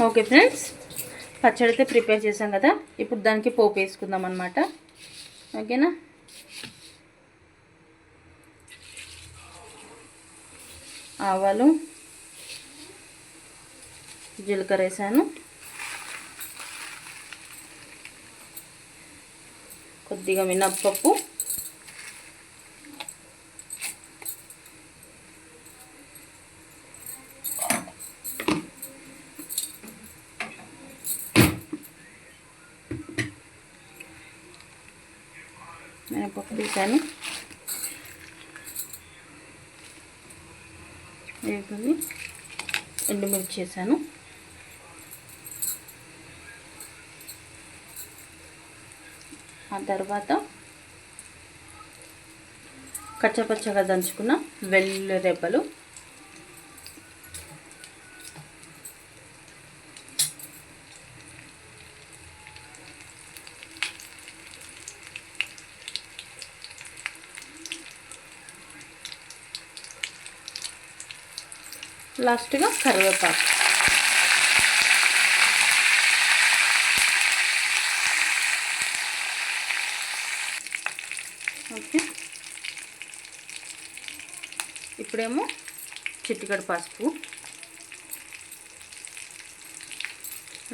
Okay friends, పచ్చడి అయితే prepare చేసాం కదా. ఇప్పుడు దానికి పోపు వేసుకుందాం అన్నమాట. ఓకేనా. ఆవాలు, జీలకర్ర వేసాను, కొద్దిగా మినప్పప్పు, మినప్పప్పు తీసాను, వేసుకొని ఎండుమిర్చి చేశాను, ఆ తర్వాత కచ్చపచ్చగా దంచుకున్న వెల్లుల్లి రెబ్బలు, లాస్ట్గా కరివేపాకు. ఓకే, ఇప్పుడేమో చిటికెడు పసుపు,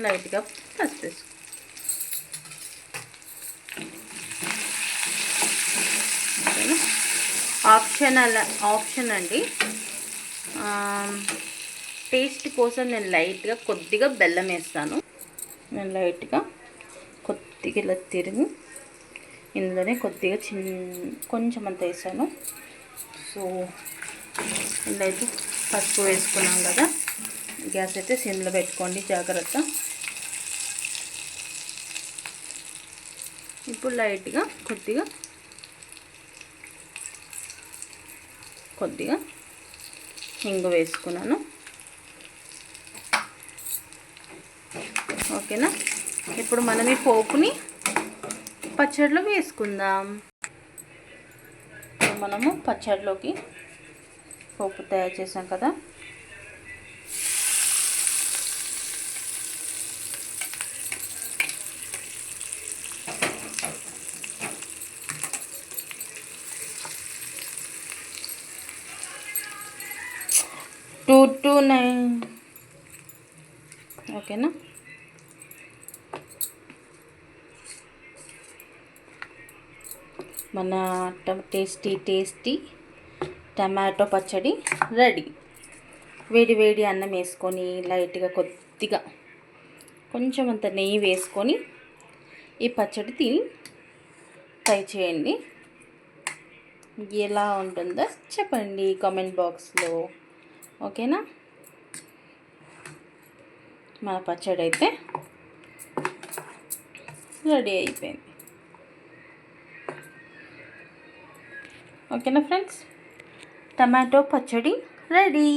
లైట్గా పసుపు వేసుకో. ఆప్షన్ అండి. టేస్ట్ కోసం నేను లైట్గా కొద్దిగా బెల్లం వేస్తాను. నేను లైట్గా కొద్దిగా ఇలా తిరిగి ఇందులోనే కొద్దిగా కొంచెం అంత వేసాను. సో ఇలా అయితే పసుపు వేసుకున్నాం కదా. గ్యాస్ అయితే సిమ్లో పెట్టుకోండి జాగ్రత్త. ఇప్పుడు లైట్గా కొద్దిగా ఇంగు వేసుకున్నాను. ఓకేనా. ఇప్పుడు మనం ఈ పోపుని పచ్చడిలో వేసుకుందాం. మనము పచ్చడిలోకి పోపు తయారు చేసాం కదా. ఓకేనా. మన టేస్టీ టమాటో పచ్చడి రెడీ. వేడి అన్నం వేసుకొని లైట్గా కొద్దిగా కొంచెం అంత నెయ్యి వేసుకొని ఈ పచ్చడి తిని ట్రై చేయండి. ఎలా ఉంటుందో చెప్పండి కామెంట్ బాక్స్లో. ఓకేనా. మన పచ్చడి అయితే రెడీ అయిపోయింది. ఓకేనా ఫ్రెండ్స్, టమాటో పచ్చడి రెడీ.